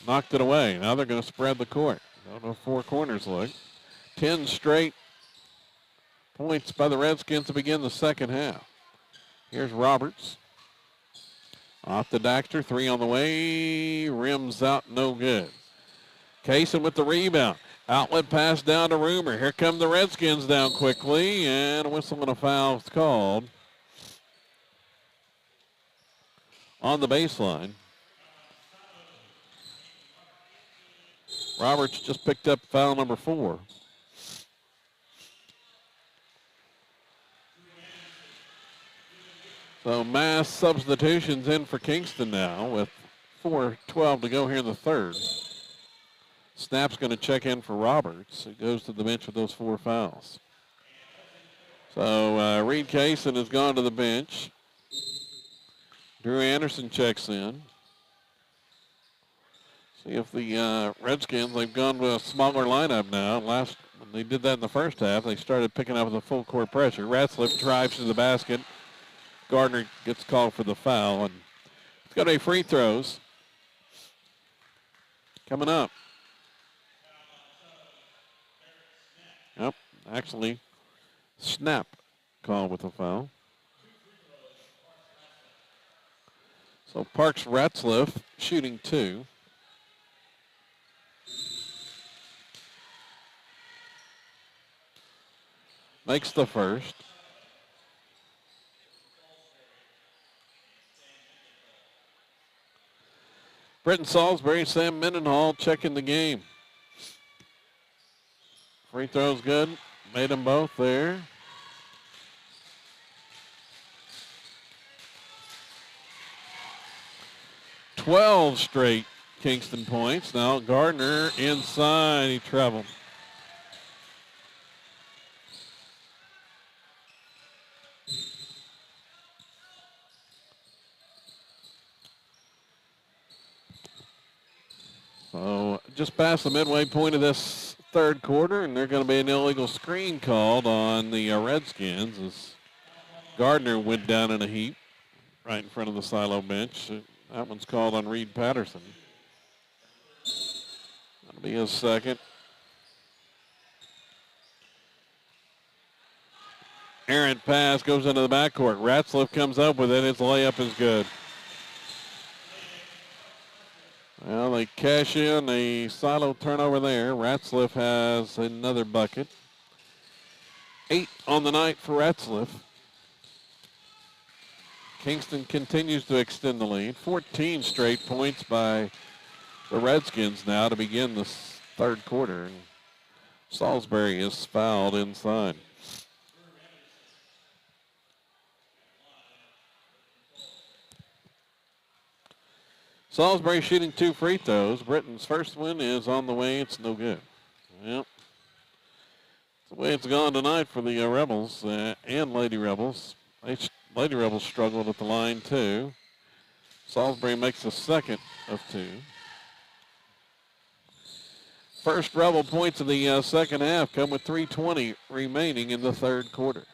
Knocked it away. Now they're going to spread the court. I don't know if 4 corners look. 10 straight points by the Redskins to begin the second half. Here's Roberts. Off to Daxter, 3 on the way. Rims out, no good. Kaysen with the rebound. Outlet pass down to Rumor. Here come the Redskins down quickly, and a whistle and a foul is called on the baseline. Roberts just picked up foul number 4. So mass substitutions in for Kingston now with 4:12 to go here in the third. Snap's going to check in for Roberts. It goes to the bench with those 4 fouls. So Reed Kaysen has gone to the bench. Drew Anderson checks in. See if the Redskins, they've gone with a smaller lineup now. When they did that in the first half, they started picking up the full court pressure. Ratzliff drives to the basket. Gardner gets called for the foul, and it's got to be free throws coming up. Yep, actually, Snap called with a foul. So Parks Ratzliff shooting 2. Makes the first. Britton Salisbury, Sam Mendenhall checking the game. Free throw's good. Made them both there. "12 straight Kingston points. Now Gardner inside. He traveled. So just past the midway point of this third quarter, and there's going to be an illegal screen called on the Redskins as Gardner went down in a heap right in front of the silo bench. That one's called on Reed Patterson. That'll be his second. Errant pass goes into the backcourt. Ratzliff comes up with it. His layup is good. Well, they cash in a silo turnover there. Ratzliff has another bucket. 8 on the night for Ratzliff. Kingston continues to extend the lead. 14 straight points by the Redskins now to begin the third quarter. And Salisbury is fouled inside. Salisbury shooting 2 free throws. Britton's first one is on the way. It's no good. Yep. That's the way it's gone tonight for the Rebels and Lady Rebels. Lady Rebels struggled at the line too. Salisbury makes the second of 2. First Rebel points of the second half come with 3:20 remaining in the third quarter.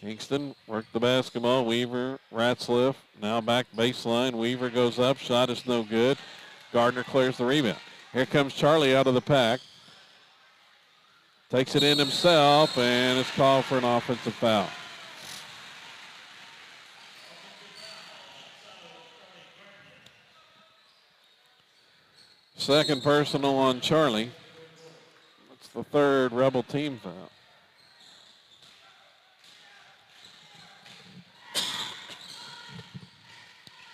Kingston worked the basketball. Weaver, Ratzliff, now back baseline. Weaver goes up. Shot is no good. Gardner clears the rebound. Here comes Charlie out of the pack. Takes it in himself, and it's called for an offensive foul. Second personal on Charlie. That's the third Rebel team foul.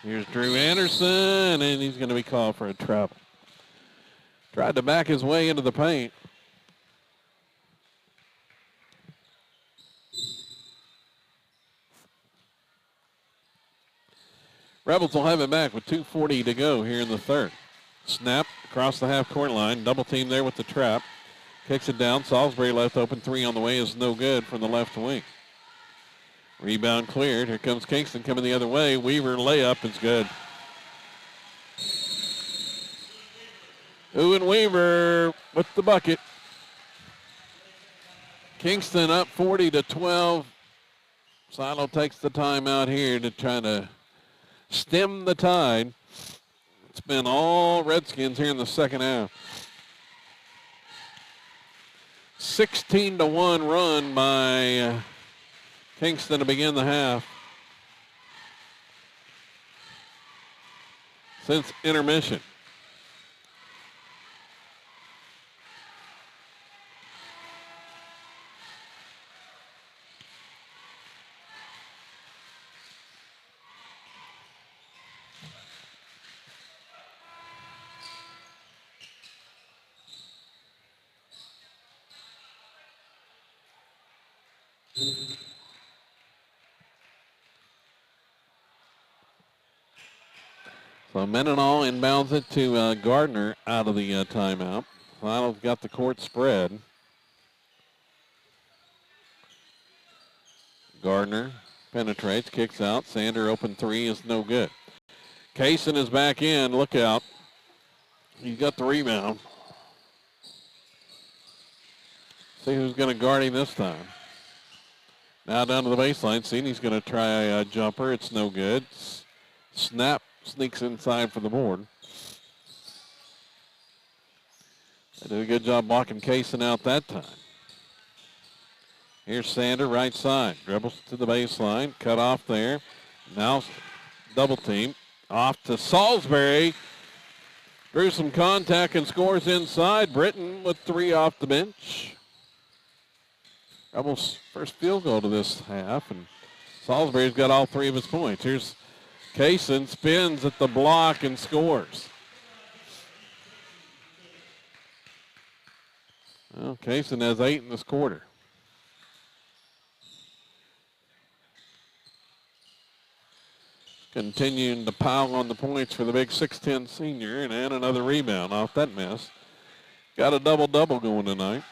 Here's Drew Anderson, and he's going to be called for a travel. Tried to back his way into the paint. Rebels will have it back with 2:40 to go here in the third. Snap across the half-court line. Double team there with the trap. Kicks it down. Salisbury left open. 3 on the way is no good from the left wing. Rebound cleared. Here comes Kingston coming the other way. Weaver layup is good. Owen Weaver with the bucket. Kingston up 40-12. Silo takes the timeout here to try to stem the tide. It's been all Redskins here in the second half. 16-1 run by Kingston to begin the half. Since intermission. So Mendenhall inbounds it to Gardner out of the timeout. Final's got the court spread. Gardner penetrates, kicks out. Sander open 3 is no good. Kaysen is back in. Look out. He's got the rebound. See who's going to guard him this time. Now down to the baseline. Seeney's going to try a jumper. It's no good. Snap sneaks inside for the board. They did a good job blocking Kaysen out that time. Here's Sander, right side. Dribbles to the baseline. Cut off there. Now double team. Off to Salisbury. Drew some contact and scores inside. Britton with 3 off the bench. Rebels' first field goal to this half, and Salisbury's got all 3 of his points. Here's Kaysen, spins at the block and scores. Well, Kaysen has 8 in this quarter. Continuing to pile on the points for the big 6'10 senior, and another rebound off that miss. Got a double-double going tonight.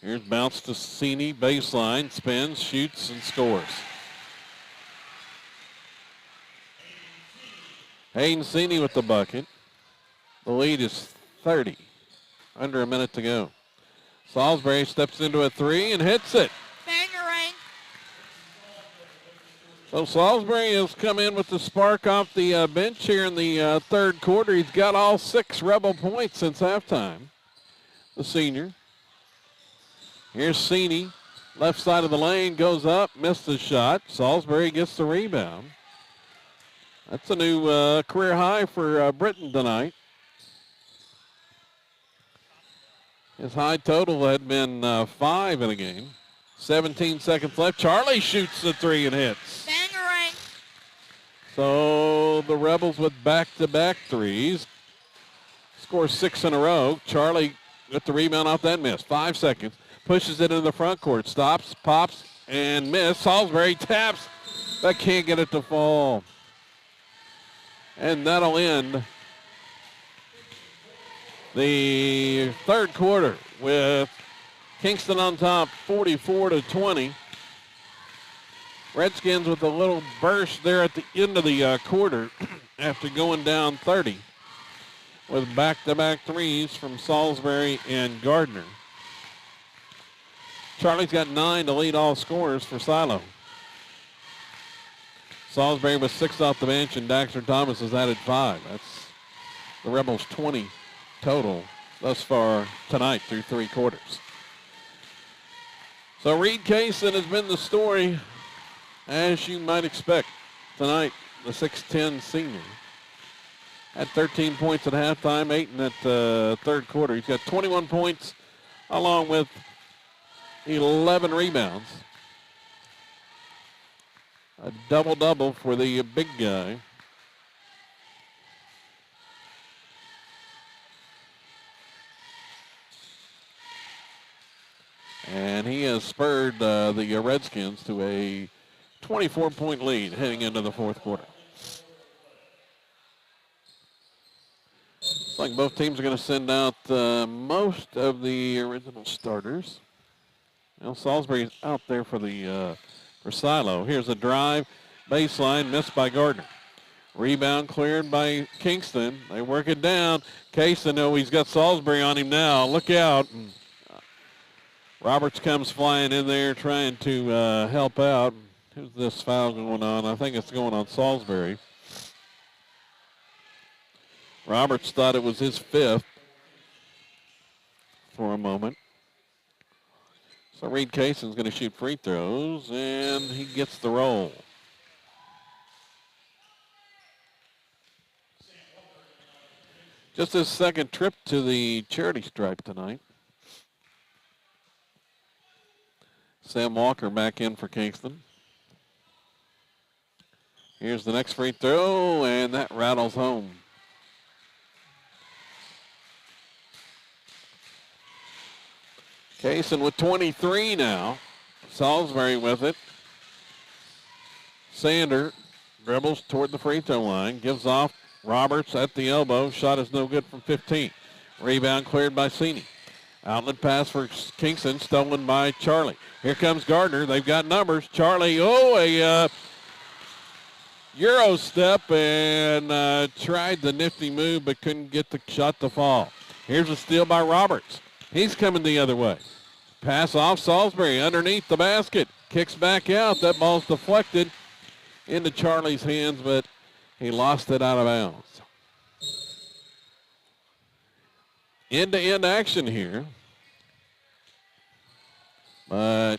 Here's bounce to Sini, baseline, spins, shoots, and scores. Hayden Sini with the bucket. The lead is 30. Under a minute to go. Salisbury steps into a 3 and hits it. Bangerang. So Salisbury has come in with the spark off the bench here in the third quarter. He's got all 6 Rebel points since halftime. The senior. Here's Sini. Left side of the lane, goes up, missed the shot. Salisbury gets the rebound. That's a new career high for Britton tonight. His high total had been 5 in a game. 17 seconds left. Charlie shoots the 3 and hits. Bangerang. So the Rebels with back-to-back 3s. Score 6 in a row. Charlie with the rebound off that miss. 5 seconds. Pushes it into the front court. Stops, pops, and miss. Salisbury taps, but can't get it to fall. And that'll end the third quarter with Kingston on top 44-20. Redskins with a little burst there at the end of the quarter after going down 30 with back-to-back threes from Salisbury and Gardner. Charlie's got 9 to lead all scorers for Silo. Salisbury with 6 off the bench, and Daxter Thomas has added 5. That's the Rebels' 20 total thus far tonight through 3 quarters. So Reed Kaysen has been the story, as you might expect tonight. The 6'10 senior had 13 points at halftime, 8 in that third quarter. He's got 21 points along with 11 rebounds. A double-double for the big guy. And he has spurred the Redskins to a 24-point lead heading into the fourth quarter. Looks like both teams are going to send out most of the original starters. Well, Salisbury's out there for the for Silo. Here's a drive, baseline, missed by Gardner. Rebound cleared by Kingston. They work it down. Kaysen, oh, he's got Salisbury on him now. Look out. Roberts comes flying in there trying to help out. Who's this foul going on? I think it's going on Salisbury. Roberts thought it was his 5th for a moment. So Reed Kaysen's going to shoot free throws, and he gets the roll. Just his second trip to the charity stripe tonight. Sam Walker back in for Kingston. Here's the next free throw, and that rattles home. Kaysen with 23 now. Salisbury with it. Sander dribbles toward the free throw line. Gives off Roberts at the elbow. Shot is no good from 15. Rebound cleared by Sini. Outlet pass for Kingston, stolen by Charlie. Here comes Gardner. They've got numbers. Charlie, a Euro step and tried the nifty move but couldn't get the shot to fall. Here's a steal by Roberts. He's coming the other way. Pass off Salisbury underneath the basket. Kicks back out. That ball's deflected into Charlie's hands, but he lost it out of bounds. End-to-end action here. But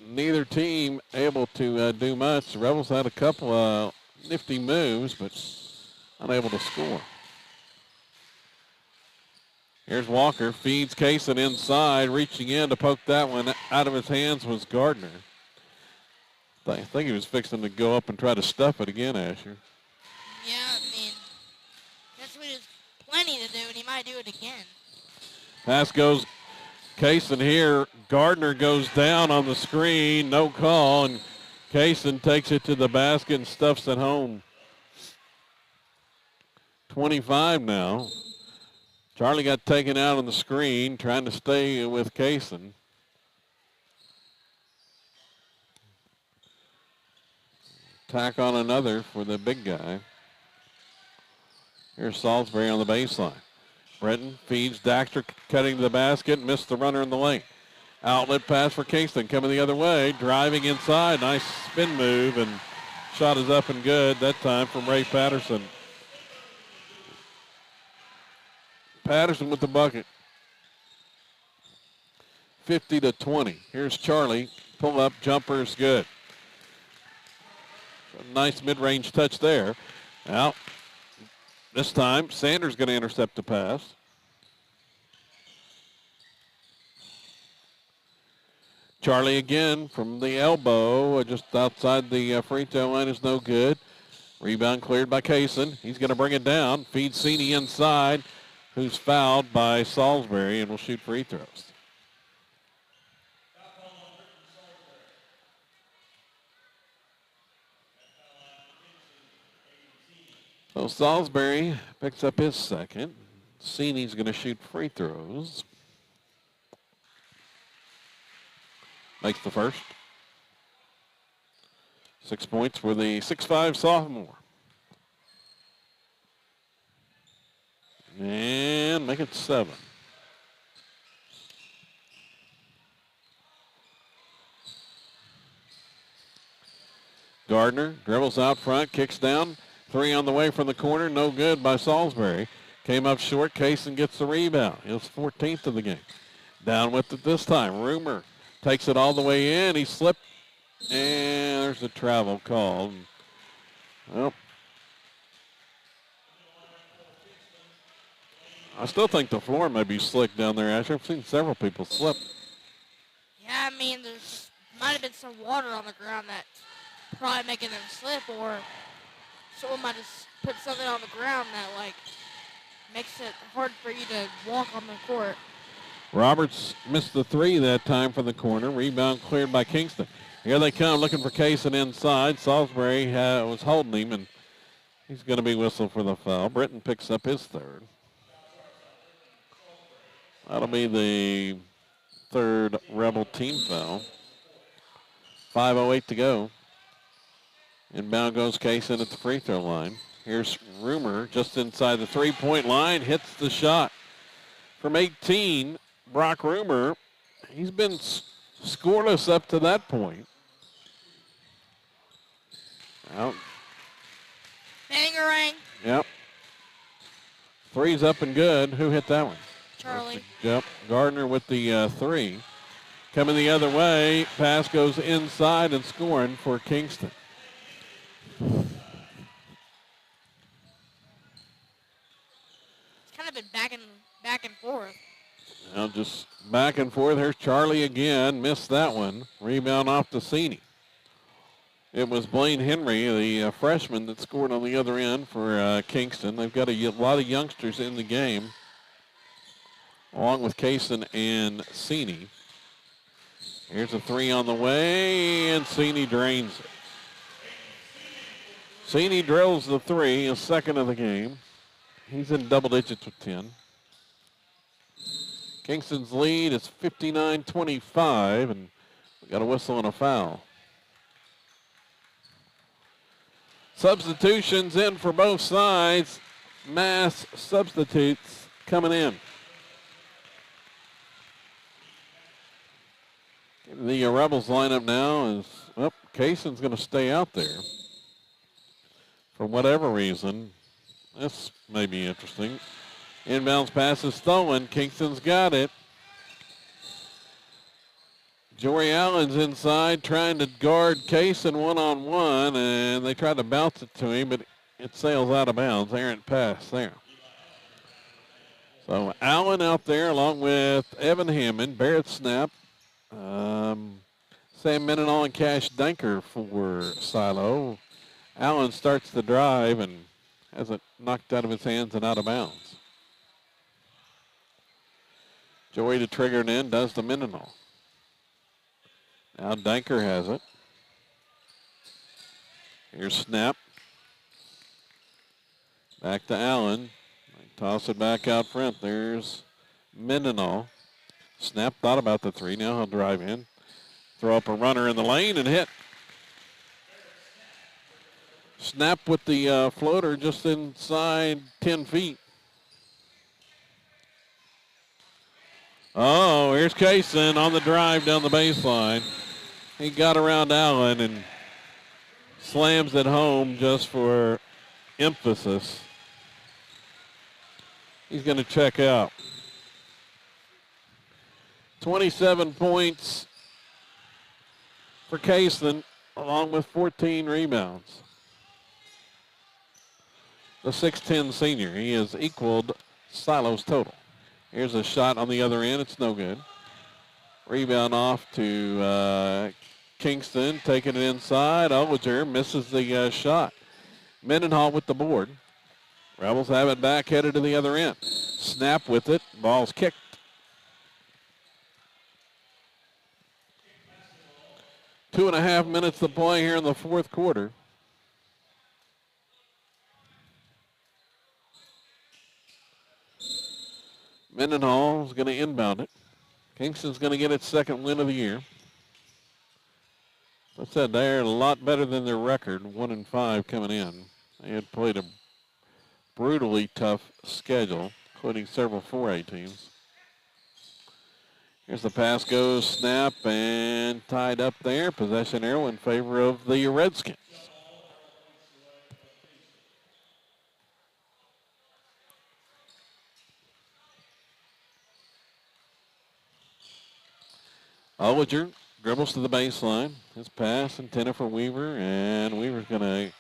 neither team able to do much. The Rebels had a couple of nifty moves, but unable to score. Here's Walker, feeds Kaysen inside, reaching in to poke that one out of his hands was Gardner. I think he was fixing to go up and try to stuff it again, Asher. Yeah, I mean, that's what he's planning to do, and he might do it again. Pass goes Kaysen here. Gardner goes down on the screen, no call, and Kaysen takes it to the basket and stuffs it home. 25 now. Charlie got taken out on the screen, trying to stay with Kaysen. Tack on another for the big guy. Here's Salisbury on the baseline. Brenton feeds Daxter, cutting to the basket, missed the runner in the lane. Outlet pass for Kingston, coming the other way, driving inside. Nice spin move, and shot is up and good that time from Ray Patterson. Patterson with the bucket. 50-20. Here's Charlie. Pull up, jumper is good. A nice mid-range touch there. Now, this time, Sanders going to intercept the pass. Charlie again from the elbow, just outside the free throw line is no good. Rebound cleared by Kaysen. He's going to bring it down. Feeds Sini inside. who's fouled by Salisbury and will shoot free throws. So Salisbury picks up his second. Seeney's going to shoot free throws. Makes the first. 6 points for the 6'5" sophomore. And make it 7. Gardner dribbles out front, kicks down. 3 on the way from the corner, no good by Salisbury. Came up short, Kaysen gets the rebound. His 14th of the game. Down with it this time. Rumor takes it all the way in. He slipped, and there's a travel called. Well, I still think the floor may be slick down there, Asher. I've seen several people slip. Yeah, I mean, there's might have been some water on the ground that's probably making them slip, or someone might have put something on the ground that, like, makes it hard for you to walk on the court. Roberts missed the 3 that time from the corner. Rebound cleared by Kingston. Here they come looking for Kaysen inside. Salisbury was holding him, and he's going to be whistled for the foul. Britton picks up his 3rd. That'll be the 3rd Rebel team foul. 5:08 to go. Inbound goes Kaysen at the free throw line. Here's Rumor just inside the 3-point line. Hits the shot. From 18, Brock Rumor, he's been scoreless up to that point. Out. Bangerang. Yep. 3's up and good. Who hit that one? Charlie. Yep. Gardner with the 3. Coming the other way. Pass goes inside and scoring for Kingston. It's kind of been back and forth. Now just back and forth. Here's Charlie again. Missed that one. Rebound off to Seeney. It was Blaine Henry, the freshman, that scored on the other end for Kingston. They've got a lot of youngsters in the game, along with Kaysen and Seeney. Here's a 3 on the way, and Seeney drains it. Seeney drills the 3, his 2nd of the game. He's in double digits with 10. Kingston's lead is 59-25, and we got a whistle and a foul. Substitutions in for both sides. Mass substitutes coming in. The Rebels lineup now is, Kaysen's going to stay out there. For whatever reason, this may be interesting. Inbounds pass is stolen. Kingston's got it. Jory Allen's inside trying to guard Kaysen one-on-one, and they tried to bounce it to him, but it sails out of bounds. Errant pass there. So Allen out there along with Evan Hammond, Barrett Snap, Sam Mendenhall and Cash Danker for Silo. Allen starts the drive and has it knocked out of his hands and out of bounds. Joey to trigger it in, does to Mendenhall. Now Danker has it. Here's Snap. Back to Allen. Toss it back out front. There's Mendenhall. Snap thought about the 3. Now he'll drive in. Throw up a runner in the lane and hit. Snap with the floater just inside 10 feet. Oh, here's Kaysen on the drive down the baseline. He got around Allen and slams it home just for emphasis. He's going to check out. 27 points for Kaysen, along with 14 rebounds. The 6'10 senior, he has equaled Silo's total. Here's a shot on the other end. It's no good. Rebound off to Kingston, taking it inside. Oliger misses the shot. Mendenhall with the board. Rebels have it back, headed to the other end. Snap with it. Ball's kicked. Two and a half minutes to play here in the fourth quarter. Mendenhall is going to inbound it. Kingston's going to get its second win of the year. As I said, they're a lot better than their record, 1-5 coming in. They had played a brutally tough schedule, including several 4A teams. Here's the pass goes, snap, and tied up there. Possession arrow in favor of the Redskins. Ollinger dribbles to the baseline. His pass intended for Weaver, and Weaver's going to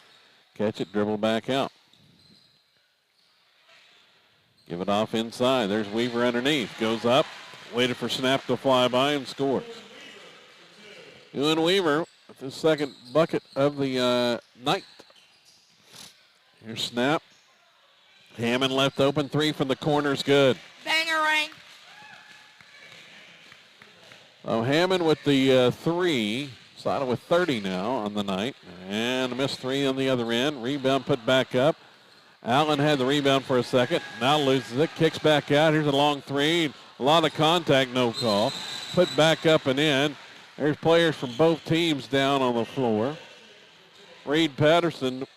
catch it, dribble back out. Give it off inside. There's Weaver underneath. Goes up, waited for snap to fly by, and scores. Ewan Weaver with his second bucket of the night. Here's snap. Hammond left open, three from the corner's good. Bangerang. Oh, Hammond with the three. Sada with 30 now on the night. And a missed three on the other end. Rebound put back up. Allen had the rebound for a second. Now loses it. Kicks back out. Here's a long three. A lot of contact, no call. Put back up and in. There's players from both teams down on the floor. Reed Patterson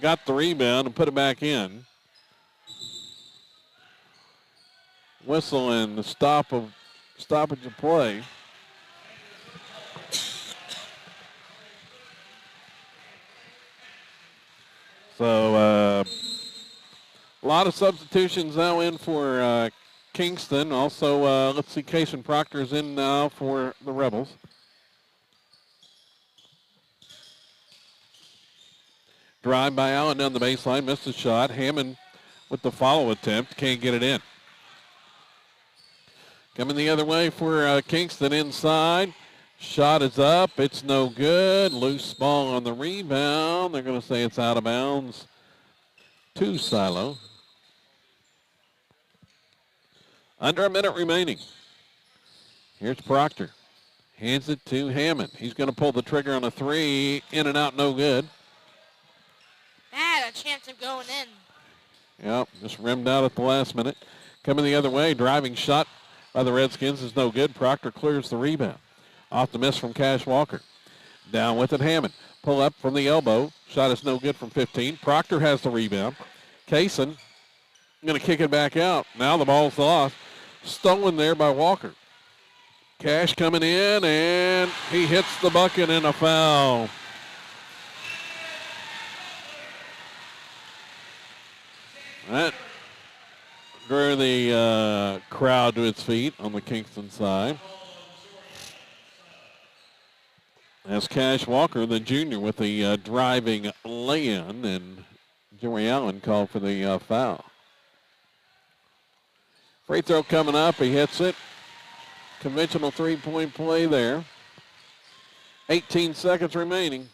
got the rebound and put it back in. Whistle and the stoppage of play. So a lot of substitutions now in for Kingston. Also, let's see, Kason Proctor's in now for the Rebels. Drive by Allen down the baseline, missed the shot. Hammond with the follow attempt, can't get it in. Coming the other way for Kingston inside. Shot is up. It's no good. Loose ball on the rebound. They're going to say it's out of bounds to Silo. Under a minute remaining. Here's Proctor. Hands it to Hammond. He's going to pull the trigger on a three. In and out, no good. Had a chance of going in. Yep, just rimmed out at the last minute. Coming the other way. Driving shot by the Redskins is no good. Proctor clears the rebound. Off the miss from Cash Walker. Down with it, Hammond. Pull up from the elbow. Shot is no good from 15. Proctor has the rebound. Kaysen going to kick it back out. Now the ball's lost. Stolen there by Walker. Cash coming in, and he hits the bucket and a foul. That drew the crowd to its feet on the Kingston side. As Cash Walker, the junior, with the driving lay-in, and Joey Allen called for the foul. Free throw coming up. He hits it. Conventional three-point play there. 18 seconds remaining.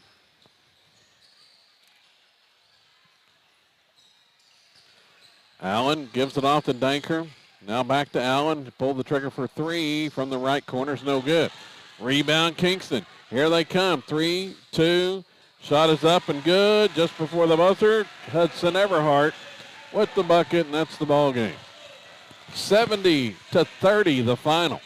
Allen gives it off to Danker. Now back to Allen. Pull the trigger for three from the right corner. It's no good. Rebound Kingston. Here they come. 3, 2. Shot is up and good. Just before the buzzer, Hudson Everhart with the bucket, and that's the ball game. 70-30, the final.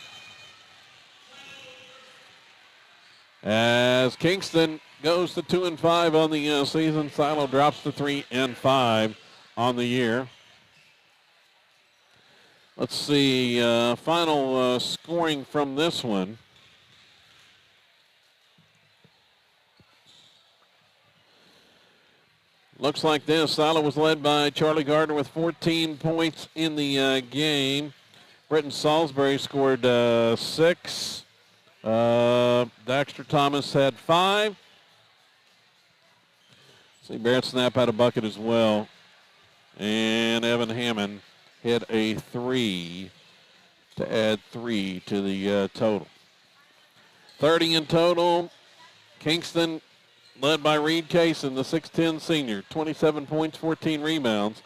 As Kingston goes to 2-5 on the season, Silo drops to 3-5 on the year. Let's see, final scoring from this one. Looks like this. Silo was led by Charlie Gardner with 14 points in the game. Britton Salisbury scored 6. Dexter Thomas had 5. See, Barrett Snap had a bucket as well. And Evan Hammond hit a 3 to add 3 to the total. 30 in total. Kingston led by Reed Kaysen, the 6'10 senior. 27 points, 14 rebounds.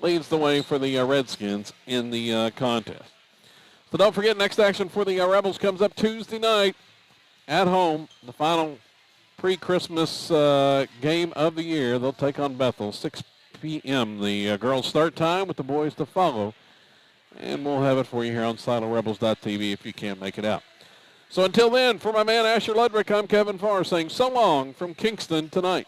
leads the way for the Redskins in the contest. So don't forget, next action for the Rebels comes up Tuesday night at home. The final pre-Christmas game of the year. They'll take on Bethel, 6 p.m. The girls start time with the boys to follow. And we'll have it for you here on SiloRebels.tv if you can't make it out. So until then, for my man Asher Ludwig, I'm Kevin Farr saying so long from Kingston tonight.